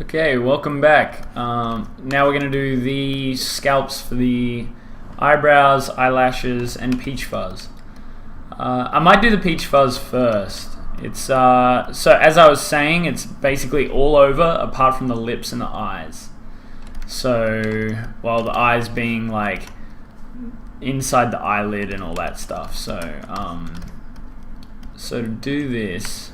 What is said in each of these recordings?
Okay, welcome back. Now we're going to do the scalps for the eyebrows, eyelashes, and peach fuzz. I might do the peach fuzz first. It's so as I was saying, it's basically all over apart from the lips and the eyes. So, well, the eyes being like inside the eyelid and all that stuff. So to do this,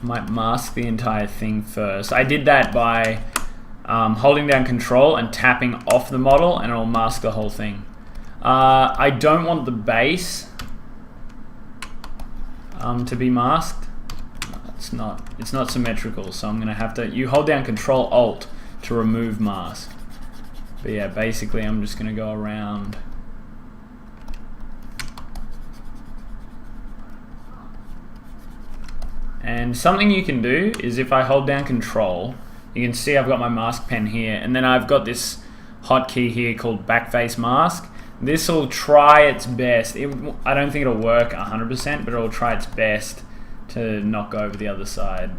might mask the entire thing first. I did that by holding down Control and tapping off the model, and it'll mask the whole thing. I don't want the base to be masked. It's not symmetrical, so I'm gonna have to. You hold down Control Alt to remove mask. But yeah, basically I'm just gonna go around. And something you can do is if I hold down Control, you can see I've got my mask pen here, and then I've got this hotkey here called Backface Mask. This will try its best. I don't think it'll work 100%, but it'll try its best to knock over the other side.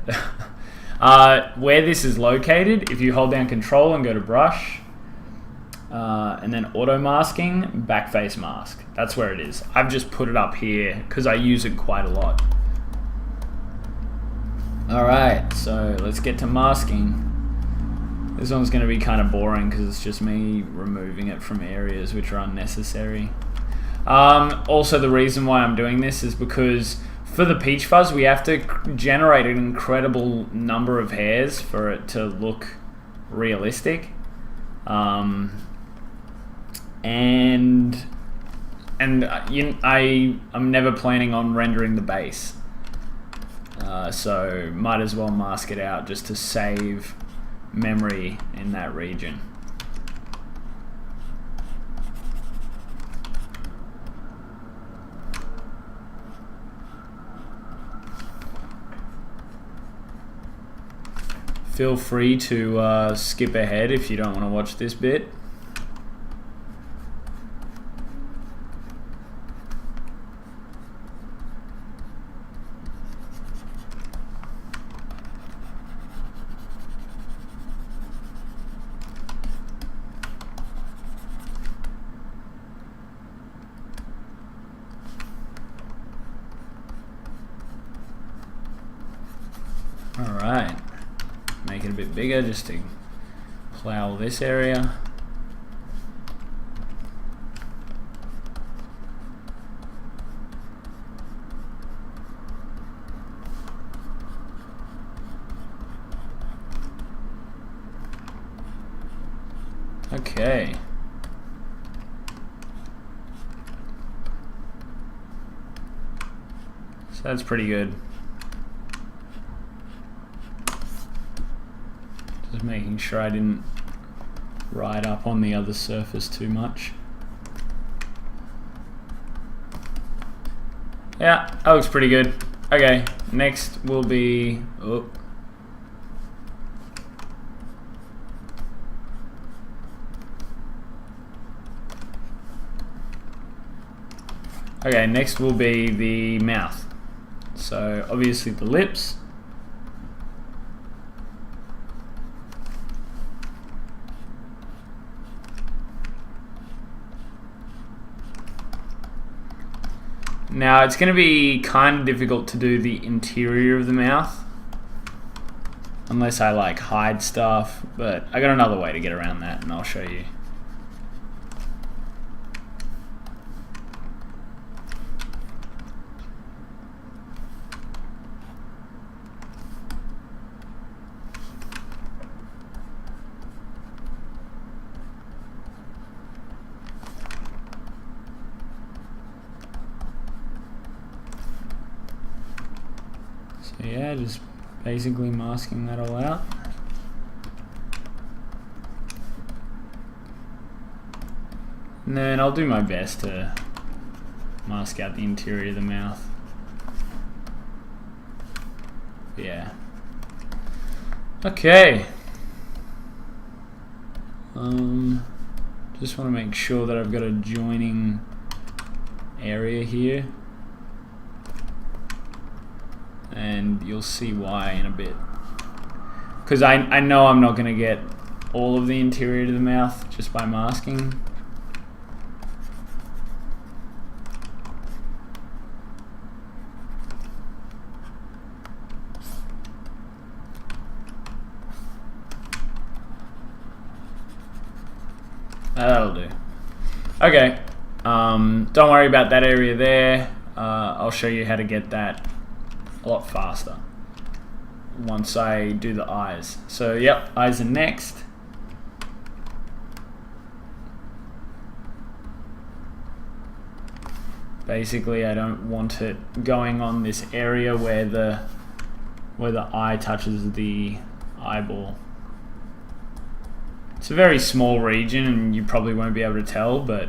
Where this is located, if you hold down Control and go to Brush, and then Auto Masking, Backface Mask. That's where it is. I've just put it up here because I use it quite a lot. Alright, so let's get to masking. This one's going to be kind of boring because it's just me removing it from areas which are unnecessary. Also, the reason why I'm doing this is because for the peach fuzz we have to generate an incredible number of hairs for it to look realistic. I'm never planning on rendering the base. So might as well mask it out just to save memory in that region. Feel free to skip ahead if you don't want to watch this bit. Alright, make it a bit bigger just to plow this area. Okay. So that's pretty good. Just making sure I didn't ride up on the other surface too much. Yeah, that looks pretty good. Okay, next will be... Oh. Okay, next will be the mouth. So obviously the lips. Now it's going to be kind of difficult to do the interior of the mouth unless I like hide stuff, but I got another way to get around that and I'll show you. So yeah, just basically masking that all out. And then I'll do my best to mask out the interior of the mouth. Yeah. Okay. Just want to make sure that I've got a joining area here. and you'll see why in a bit. because I know I'm not going to get all of the interior to the mouth just by masking. That'll do. Okay, don't worry about that area there. I'll show you how to get that a lot faster once I do the eyes. So yep, eyes are next. Basically, I don't want it going on this area where the eye touches the eyeball. It's a very small region and you probably won't be able to tell, but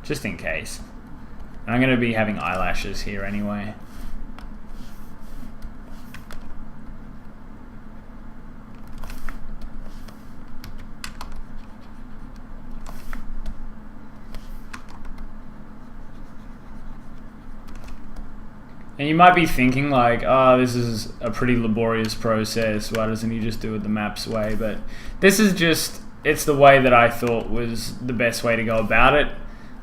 just in case. And I'm going to be having eyelashes here anyway. And you might be thinking like, oh, this is a pretty laborious process, why doesn't he just do it the maps way? But this is just, it's the way that I thought was the best way to go about it.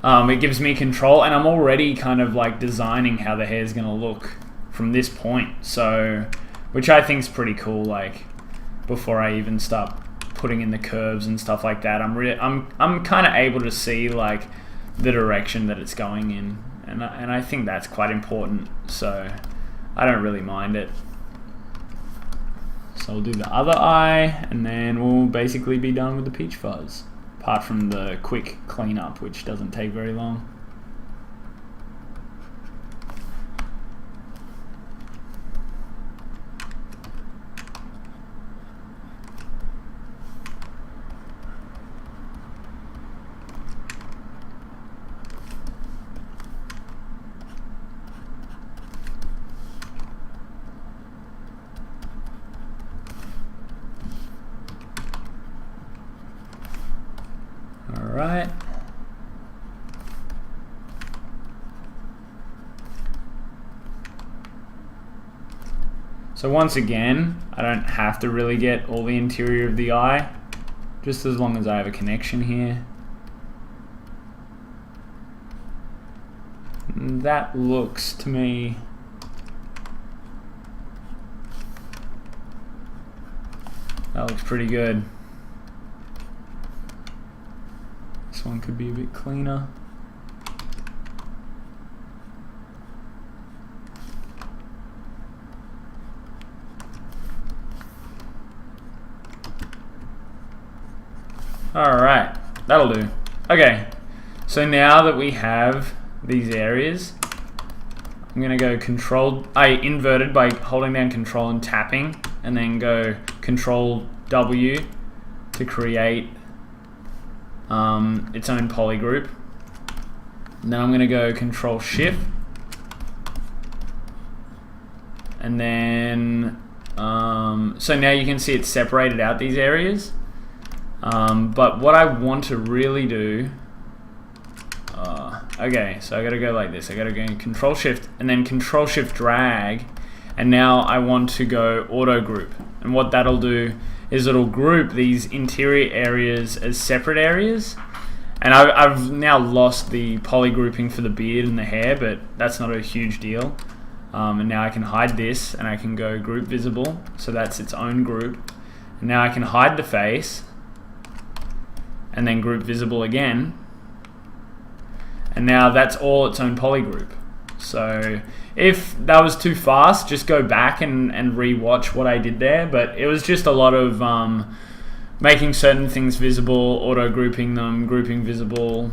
It gives me control, and I'm already kind of like designing how the hair is going to look from this point. So, which I think is pretty cool, like before I even start putting in the curves and stuff like that, I'm kind of able to see like the direction that it's going in. And I think that's quite important, so I don't really mind it. So I'll do the other eye, and then we'll basically be done with the peach fuzz, apart from the quick cleanup, which doesn't take very long. Alright. So once again, I don't have to really get all the interior of the eye, just as long as I have a connection here. And that looks to me pretty good. This one could be a bit cleaner. Alright, that'll do. Okay, so now that we have these areas, I'm going to go control, I inverted by holding down control and tapping, and then go control W to create its own polygroup. And then I'm going to go control shift, and then so now you can see it's separated out these areas. But what I want to really do, okay, so I gotta go like this. I gotta go control shift and then control shift drag, and now I want to go auto group. And what that'll do is it'll group these interior areas as separate areas. And I've now lost the poly grouping for the beard and the hair, but that's not a huge deal. And now I can hide this, and I can go group visible, so that's its own group. And now I can hide the face, and then group visible again, and now that's all its own polygroup. So if that was too fast, just go back and re-watch what I did there, but it was just a lot of making certain things visible, auto grouping them, grouping visible,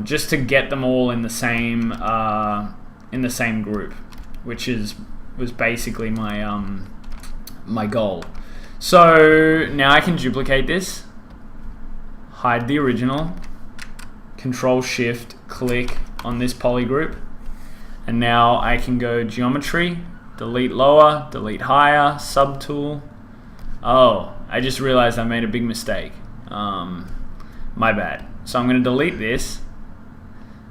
just to get them all in the same group, which was basically my my goal. So now I can duplicate this, hide the original, control shift click on this polygroup, and now I can go geometry, delete lower, delete higher, subtool. Oh, I just realized I made a big mistake. My bad. So I'm going to delete this.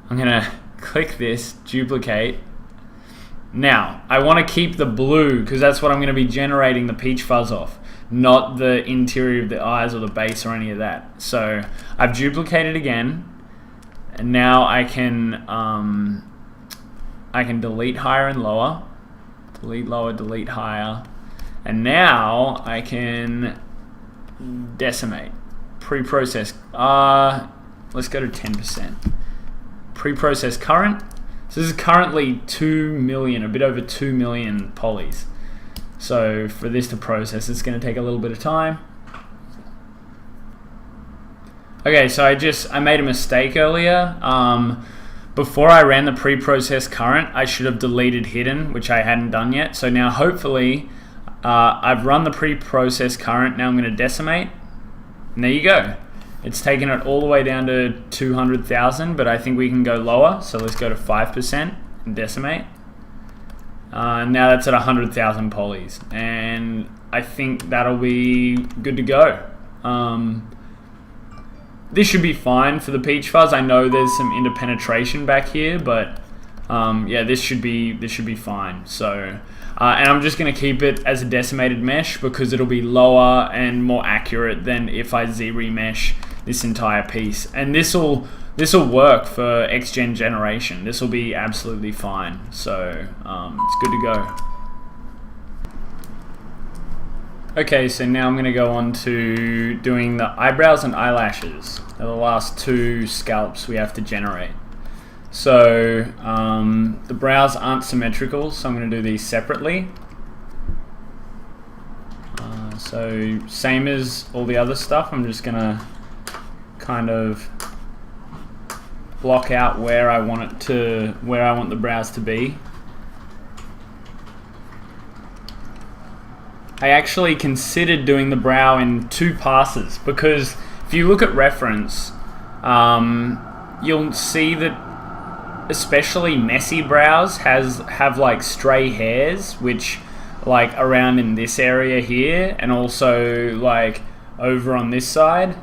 I'm going to click this, duplicate. Now, I want to keep the blue because that's what I'm going to be generating the peach fuzz off. not the interior of the eyes or the base or any of that. So I've duplicated again, and now I can delete higher and lower, delete lower, delete higher, and now I can decimate. Pre-process. Let's go to 10%. Pre-process current. So this is currently 2 million, a bit over 2 million polys. So for this to process, it's going to take a little bit of time. Okay, so I made a mistake earlier. Before I ran the pre-process current, I should have deleted hidden, which I hadn't done yet. So now hopefully I've run the pre-process current. Now I'm going to decimate. And there you go. It's taken it all the way down to 200,000, but I think we can go lower. So let's go to 5% and decimate. Now that's at 100,000 polys, and I think that'll be good to go. This should be fine for the peach fuzz. I know there's some interpenetration back here, but yeah, this should be fine. So, and I'm just going to keep it as a decimated mesh because it'll be lower and more accurate than if I Z-remesh this entire piece. And this will work for XGen generation. This will be absolutely fine. So it's good to go. Okay, so now I'm going to go on to doing the eyebrows and eyelashes. They're the last two scalps we have to generate. So the brows aren't symmetrical, so I'm going to do these separately. So same as all the other stuff, I'm just going to kind of block out where I want the brows to be. I actually considered doing the brow in 2 passes because if you look at reference, you'll see that especially messy brows have like stray hairs, which like around in this area here, and also like over on this side,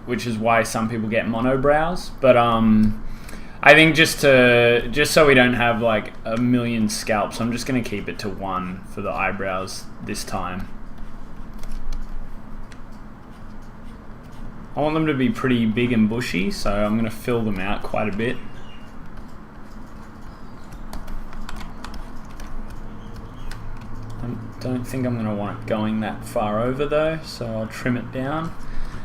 which is why some people get monobrows. But I think just so we don't have like a million scalps, I'm just going to keep it to 1 for the eyebrows this time. I want them to be pretty big and bushy, so I'm going to fill them out quite a bit. I don't think I'm going to want it going that far over though, so I'll trim it down.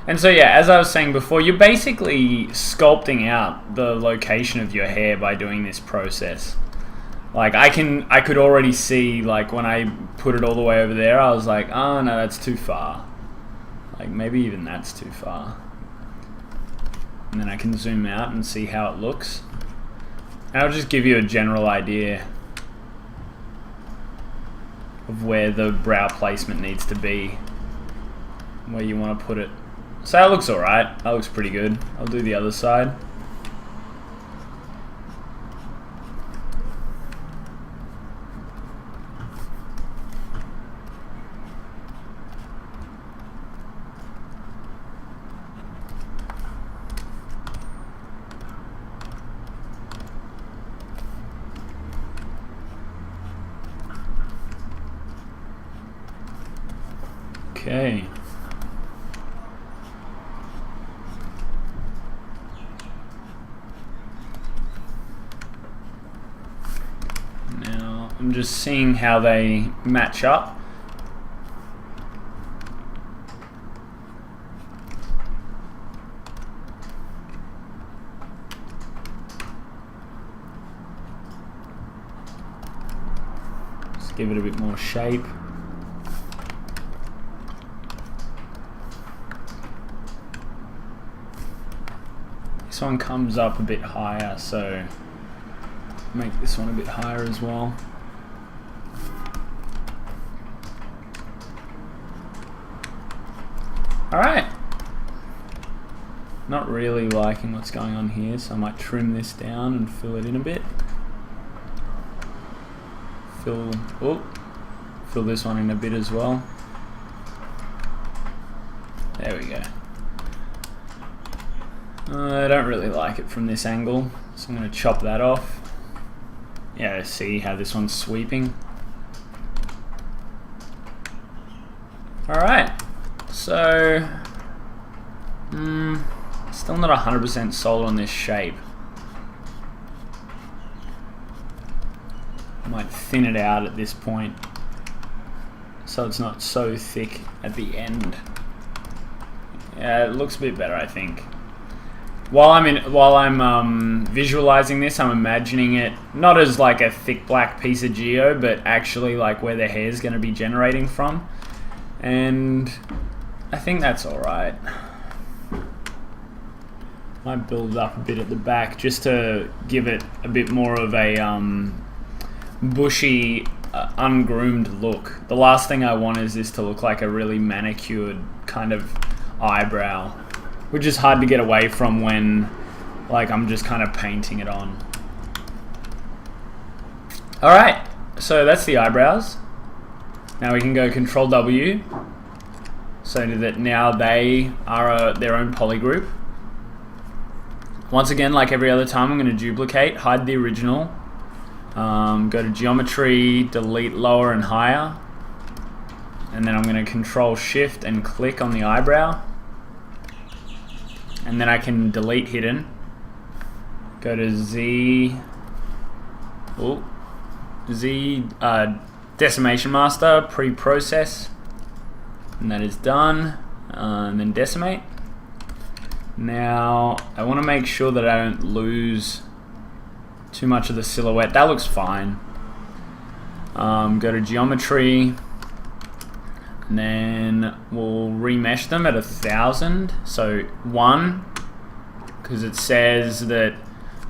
And so yeah, as I was saying before, you're basically sculpting out the location of your hair by doing this process. Like I could already see, like when I put it all the way over there, I was like, oh no, that's too far. Like maybe even that's too far. And then I can zoom out and see how it looks. And I'll just give you a general idea of where the brow placement needs to be, where you want to put it. So that looks alright. That looks pretty good. I'll do the other side. Okay. Now I'm just seeing how they match up. Just give it a bit more shape. This one comes up a bit higher, so make this one a bit higher as well. Alright. Not really liking what's going on here, so I might trim this down and fill it in a bit. Fill this one in a bit as well. There we go. I don't really like it from this angle, so I'm going to chop that off. Yeah, see how this one's sweeping. Alright, so still not 100% sold on this shape. I might thin it out at this point so it's not so thick at the end. Yeah, it looks a bit better, I think. While I'm visualizing this, I'm imagining it not as like a thick black piece of geo, but actually like where the hair is going to be generating from. And I think that's alright. Might build up a bit at the back just to give it a bit more of a bushy, ungroomed look. The last thing I want is this to look like a really manicured kind of eyebrow, which is hard to get away from when like I'm just kind of painting it on. Alright, so that's the eyebrows. Now we can go Control W so that now they are their own poly group. Once again, like every other time, I'm going to duplicate, hide the original, go to Geometry, delete lower and higher, and then I'm going to Control Shift and click on the eyebrow, and then I can delete hidden, go to Z, Decimation Master, pre-process, and that is done, and then decimate. Now I want to make sure that I don't lose too much of the silhouette. That looks fine. Go to Geometry, and then we'll remesh them at 1000. So 1, because it says that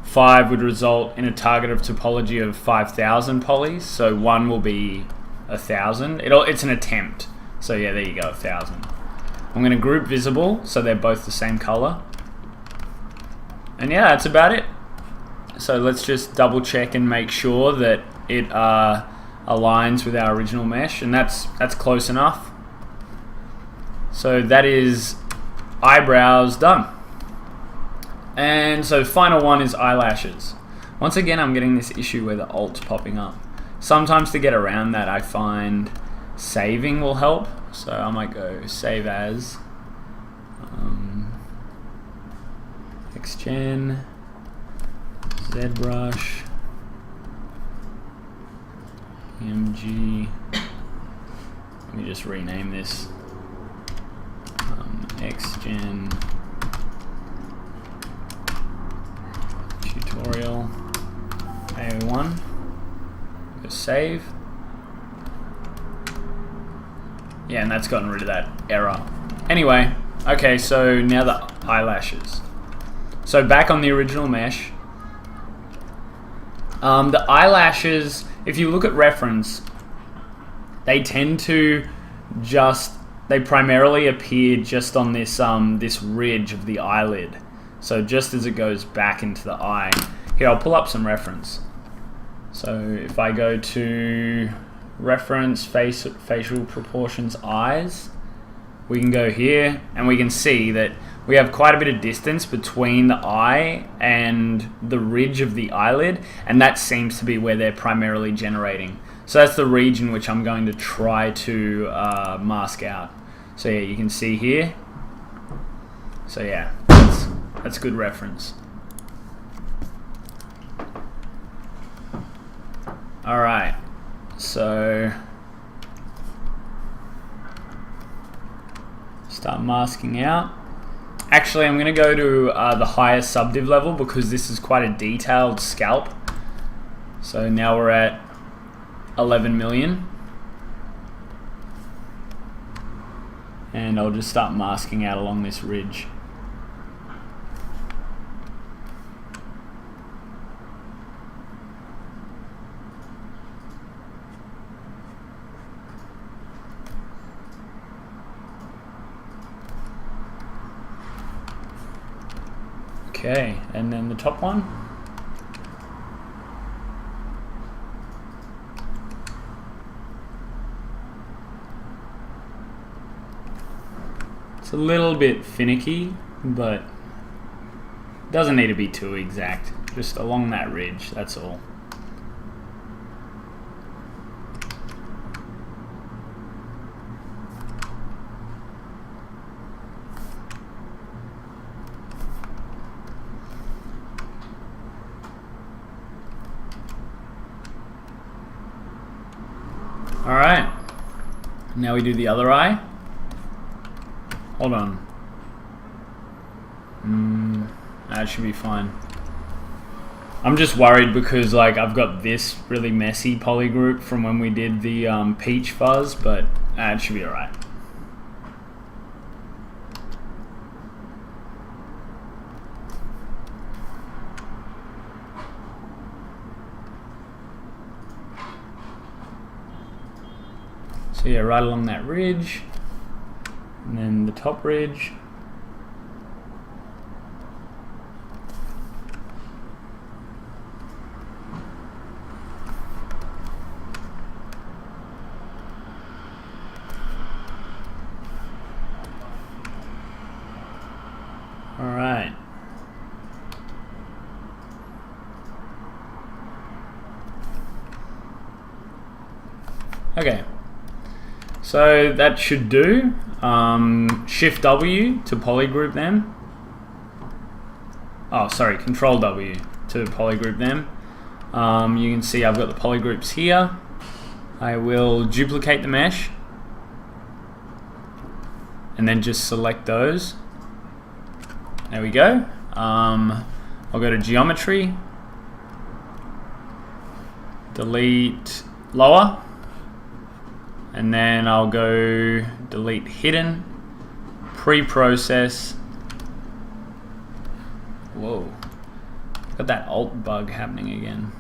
5 would result in a target of topology of 5000 polys. So 1 will be 1000. It's an attempt. So yeah, there you go, 1000. I'm going to group visible so they're both the same color. And yeah, that's about it. So let's just double check and make sure that it aligns with our original mesh, and that's close enough. So that is eyebrows done. And so final one is eyelashes. Once again, I'm getting this issue where the alt's popping up. Sometimes to get around that, I find saving will help. So I might go save as XGen, ZBrush, PMG. Let me just rename this. XGen tutorial A1. Go save. Yeah, and that's gotten rid of that error. Anyway, okay, so now the eyelashes. So back on the original mesh. The eyelashes, if you look at reference, they tend to they primarily appear just on this this ridge of the eyelid. So just as it goes back into the eye. Here, I'll pull up some reference. So if I go to reference facial proportions eyes, we can go here and we can see that we have quite a bit of distance between the eye and the ridge of the eyelid, and that seems to be where they're primarily generating. So that's the region which I'm going to try to mask out. So yeah, you can see here. So yeah, that's good reference. Alright, so start masking out. Actually, I'm going to go to the highest subdiv level because this is quite a detailed scalp. So now we're at 11 million. And I'll just start masking out along this ridge. Okay, and then the top one. It's a little bit finicky, but doesn't need to be too exact. Just along that ridge, that's all. Alright. Now we do the other eye. Hold on. That should be fine. I'm just worried because like I've got this really messy poly group from when we did the peach fuzz, but it should be alright. So yeah, right along that ridge, and then the top ridge. All right. Okay. So that should do. Shift W to polygroup them. Oh, sorry, Control W to polygroup them. You can see I've got the polygroups here. I will duplicate the mesh and then just select those. There we go. I'll go to Geometry, delete Lower, and then I'll go delete Hidden, Pre-process. Whoa, got that alt bug happening again.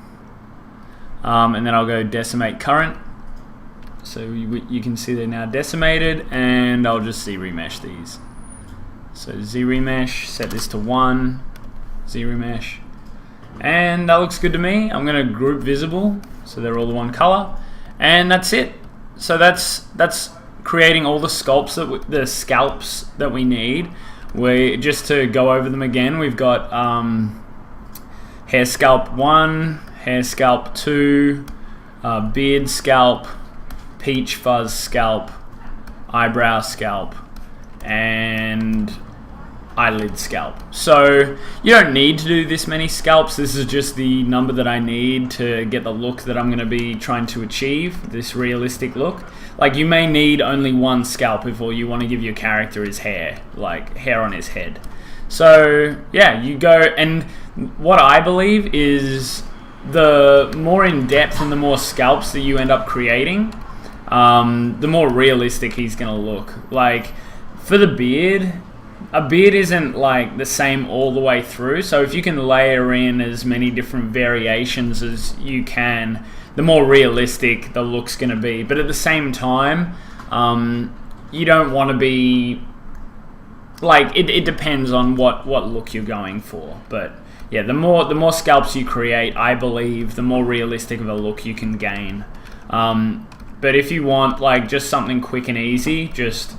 And then I'll go Decimate Current. So you can see they're now decimated, and I'll just Z-remesh these. So Z-remesh, set this to 1, Z-remesh, and that looks good to me. I'm going to group visible, so they're all the one color, and that's it. So that's creating all the scalps that we need. Just to go over them again, we've got hair scalp 1, hair scalp 2, beard scalp, peach fuzz scalp, eyebrow scalp, and eyelid scalp. So you don't need to do this many scalps. This is just the number that I need to get the look that I'm going to be trying to achieve, this realistic look. Like, you may need only one scalp if all you want to give your character is hair, like hair on his head. So yeah, you go, and what I believe is the more in depth and the more scalps that you end up creating, the more realistic he's going to look. Like, for the beard, a beard isn't like the same all the way through, so if you can layer in as many different variations as you can, the more realistic the look's going to be. But at the same time, you don't want to be like, it depends on what look you're going for. But yeah, the more scalps you create, I believe, the more realistic of a look you can gain. But if you want like just something quick and easy, just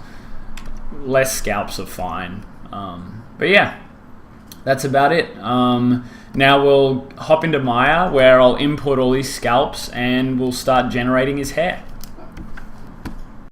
less scalps are fine. But yeah, that's about it. Now we'll hop into Maya, where I'll import all these scalps and we'll start generating his hair.